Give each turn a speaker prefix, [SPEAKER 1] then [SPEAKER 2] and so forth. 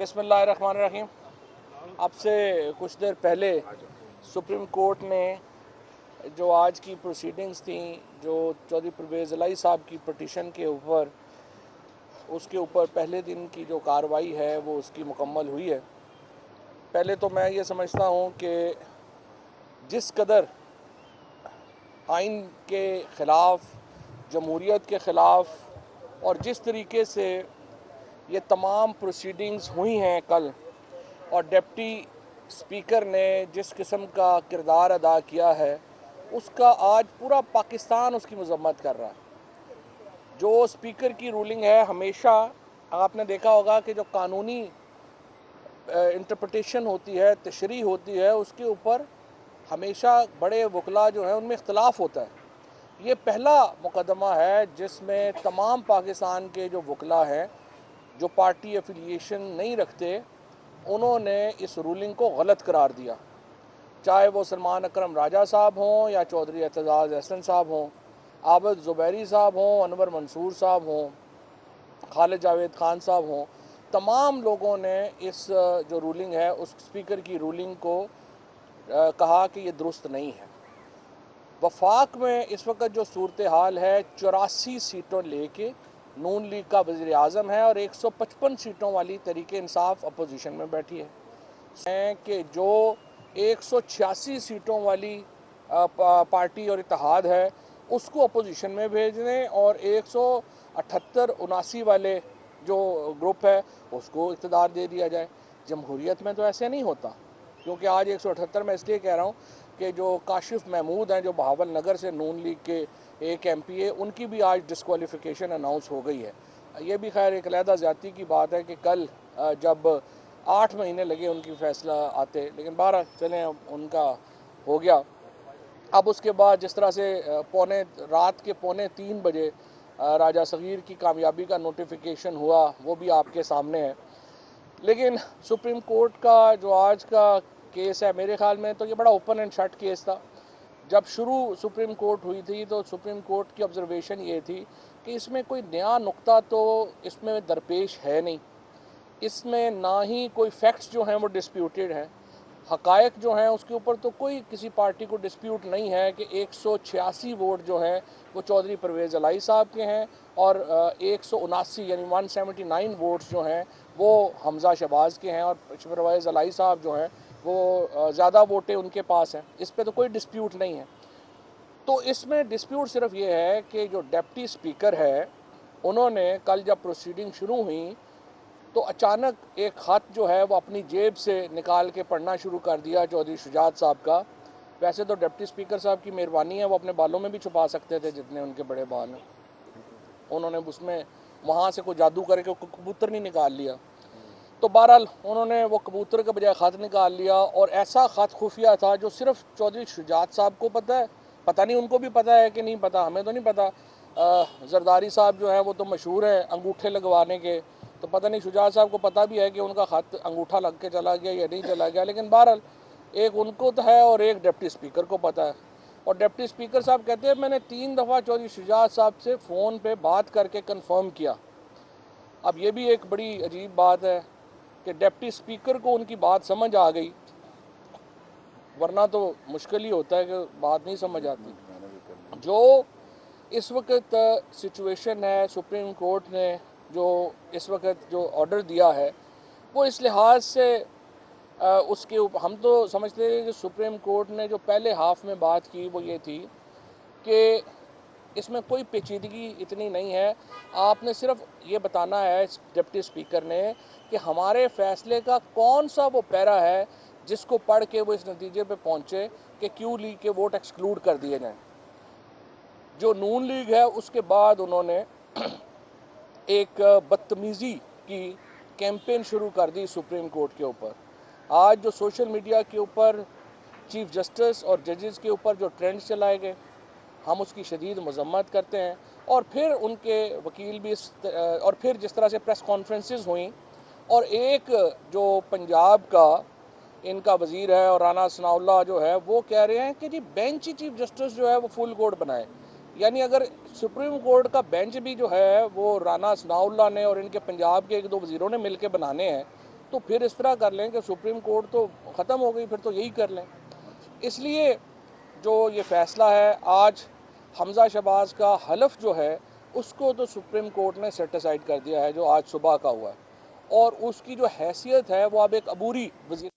[SPEAKER 1] बिस्मिल्लाहिर्रहमानिर्रहीम। अब से कुछ देर पहले सुप्रीम कोर्ट ने जो आज की प्रोसीडिंग्स थी, जो चौधरी परवेज़ इलाही साहब की पटिशन के ऊपर, उसके ऊपर पहले दिन की जो कार्रवाई है वो उसकी मुकम्मल हुई है। पहले तो मैं ये समझता हूँ कि जिस कदर आइन के ख़िलाफ़, जमहूरियत के ख़िलाफ़ और जिस तरीके से ये तमाम प्रोसीडिंग्स हुई हैं कल, और डिप्टी स्पीकर ने जिस किस्म का किरदार अदा किया है, उसका आज पूरा पाकिस्तान उसकी मजम्मत कर रहा है। जो स्पीकर की रूलिंग है, हमेशा आपने देखा होगा कि जो कानूनी इंटरप्रटेशन होती है, तशरीह होती है, उसके ऊपर हमेशा बड़े वकला जो हैं उनमें इख्तलाफ होता है। ये पहला मुकदमा है जिसमें तमाम पाकिस्तान के जो वकला हैं, जो पार्टी एफिलिएशन नहीं रखते, उन्होंने इस रूलिंग को गलत करार दिया। चाहे वो सलमान अकरम राजा साहब हों या चौधरी एतजाज़ अहसन साहब हों, आबिद ज़ुबैरी साहब हों, अनवर मंसूर साहब हों, खालिद जावेद खान साहब हों, तमाम लोगों ने इस जो रूलिंग है, उस स्पीकर की रूलिंग को कहा कि ये दुरुस्त नहीं है। वफाक में इस वक्त जो सूरत हाल है, 84 सीटों लेके नून लीग का वज़ीर आज़म है और 155 सीटों वाली तहरीक इंसाफ अपोजिशन में बैठी है कि जो 186 सीटों वाली पार्टी और इत्तेहाद है उसको अपोजिशन में भेज दें और 178-79 वाले जो ग्रुप है उसको इक़्तिदार दे दिया जाए। जमहूरियत में तो ऐसे नहीं होता, क्योंकि आज 178 मैं इसलिए कह रहा हूँ कि जो काशिफ महमूद हैं, जो बहावल नगर से नून लीग के एक MP है, उनकी भी आज डिस्क्वालिफिकेशन अनाउंस हो गई है। ये भी खैर एक अलहदा ज़्यादती की बात है कि कल जब 8 महीने लगे उनकी फ़ैसला आते, लेकिन 12 चलें उनका हो गया। अब उसके बाद जिस तरह से रात के 2:45 बजे राजा सगीर की कामयाबी का नोटिफिकेशन हुआ, वो भी आपके सामने है। लेकिन सुप्रीम कोर्ट का जो आज का केस है, मेरे ख्याल में तो ये बड़ा ओपन एंड शट केस था। जब शुरू सुप्रीम कोर्ट हुई थी तो सुप्रीम कोर्ट की ऑब्जर्वेशन ये थी कि इसमें कोई नया नुक्ता तो इसमें दरपेश है नहीं, इसमें ना ही कोई फैक्ट्स जो हैं वो डिस्प्यूटेड हैं, हकायक जो हैं उसके ऊपर तो कोई किसी पार्टी को डिस्प्यूट नहीं है कि 186 वोट जो हैं वो चौधरी परवेज़ इलाही साहब के हैं और 179 यानी 179 वोट्स जो हैं वो हमज़ा शहबाज के हैं और परवेज़ इलाही साहब जो हैं वो ज़्यादा वोटें उनके पास हैं। इस पर तो कोई डिस्प्यूट नहीं है। तो इसमें डिस्प्यूट सिर्फ ये है कि जो डिप्टी स्पीकर है, उन्होंने कल जब प्रोसीडिंग शुरू हुई तो अचानक एक ख़त जो है वो अपनी जेब से निकाल के पढ़ना शुरू कर दिया चौधरी शुजात साहब का। वैसे तो डिप्टी स्पीकर साहब की मेहरबानी है, वो अपने बालों में भी छुपा सकते थे जितने उनके बड़े बाल हैं। उन्होंने उसमें वहाँ से कोई जादू करके कबूतर नहीं निकाल लिया। तो बहरहाल उन्होंने वो कबूतर के बजाय ख़त निकाल लिया और ऐसा ख़त खुफिया था जो सिर्फ चौधरी शुजात साहब को पता है। पता नहीं उनको भी पता है कि नहीं पता, हमें तो नहीं पता। जरदारी साहब जो है वो तो मशहूर हैं अंगूठे लगवाने के, तो पता नहीं शुजात साहब को पता भी है कि उनका ख़त अंगूठा लग के चला गया या नहीं चला गया। लेकिन बहरहाल एक उनको तो है और एक डिप्टी स्पीकर को पता है। और डिप्टी स्पीकर साहब कहते हैं मैंने 3 दफ़ा चौधरी शुजात साहब से फ़ोन पे बात करके कंफर्म किया। अब ये भी एक बड़ी अजीब बात है कि डिप्टी स्पीकर को उनकी बात समझ आ गई, वरना तो मुश्किल ही होता है कि बात नहीं समझ आती। जो इस वक्त सिचुएशन है, सुप्रीम कोर्ट ने जो इस वक्त जो ऑर्डर दिया है वो इस लिहाज से उसके ऊपर हम तो समझते हैं कि सुप्रीम कोर्ट ने जो पहले हाफ में बात की वो ये थी कि इसमें कोई पेचीदगी इतनी नहीं है। आपने सिर्फ ये बताना है डिप्टी स्पीकर ने कि हमारे फैसले का कौन सा वो पैरा है जिसको पढ़ के वो इस नतीजे पे पहुँचे कि क्यू लीग के वोट एक्सक्लूड कर दिए जाएँ। जो नून लीग है उसके बाद उन्होंने एक बदतमीज़ी की कैंपेन शुरू कर दी सुप्रीम कोर्ट के ऊपर। आज जो सोशल मीडिया के ऊपर चीफ जस्टिस और जजेस के ऊपर जो ट्रेंड्स चलाए गए, हम उसकी शदीद मजम्मत करते हैं। और फिर उनके वकील भी और फिर जिस तरह से प्रेस कॉन्फ्रेंसेस हुई और एक जो पंजाब का इनका वज़ीर है और राना सनाउल्लाह जो है वो कह रहे हैं कि जी बेंच ही चीफ जस्टिस जो है वो फुल कोर्ट बनाए। यानी अगर सुप्रीम कोर्ट का बेंच भी जो है वो राना सनाउल्लाह ने और इनके पंजाब के 1-2 वज़ीरों ने मिलकर बनाने हैं तो फिर इस तरह कर लें कि सुप्रीम कोर्ट तो ख़त्म हो गई, फिर तो यही कर लें। इसलिए जो ये फ़ैसला है आज हमज़ा शहबाज का हलफ जो है उसको तो सुप्रीम कोर्ट ने सेट असाइड कर दिया है, जो आज सुबह का हुआ है, और उसकी जो हैसियत है वो अब एक अबूरी वज़ीर